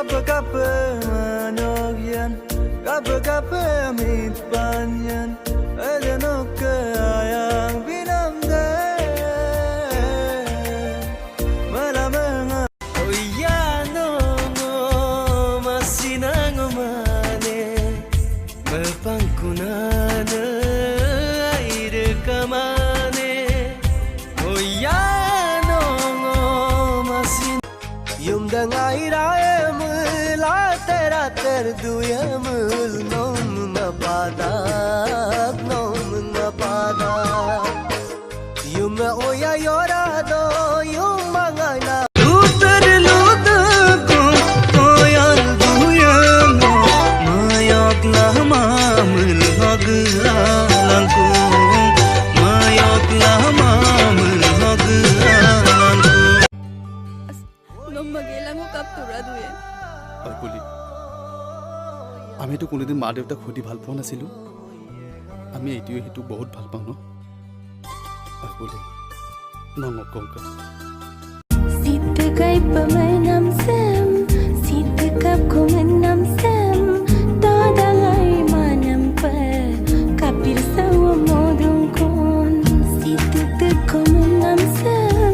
Kape manogyan, kape amit panyan, elenoke ayang binamde. Malamang oyano mo masinang umane, mapangkunana aire kamane. Oyano mo masin, yumdang airae. Duyamul nom mapadak yung oya yorado yung mga na lutar kung koyal duyam mayok na mamul haglalang ko mayok na mamul haglalang ko nom magilang ko kaptura duye বুলি আমিতো কোনোদিন মা দেউতাক সুধি ভাল পোৱা নাছিলোঁ আমি এইটোৱে সেইটো বহুত ভাল পাওঁ ন বুলি নকওঁ Sitte kay pamanam sam Sitte kap kumanam sam Tadangay manam pa Kapir sawa modong kon Sitte te kumanam sam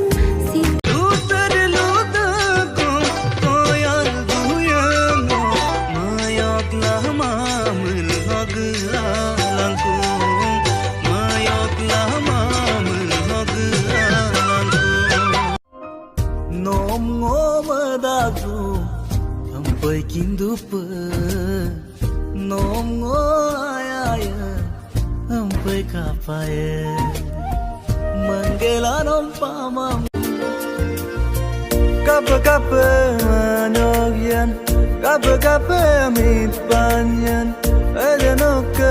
Nom ngomadadu ampai kindupa nom ngoayaya ampai kapaye manggela nom pamam kape manogyan kape amit panyan elenoke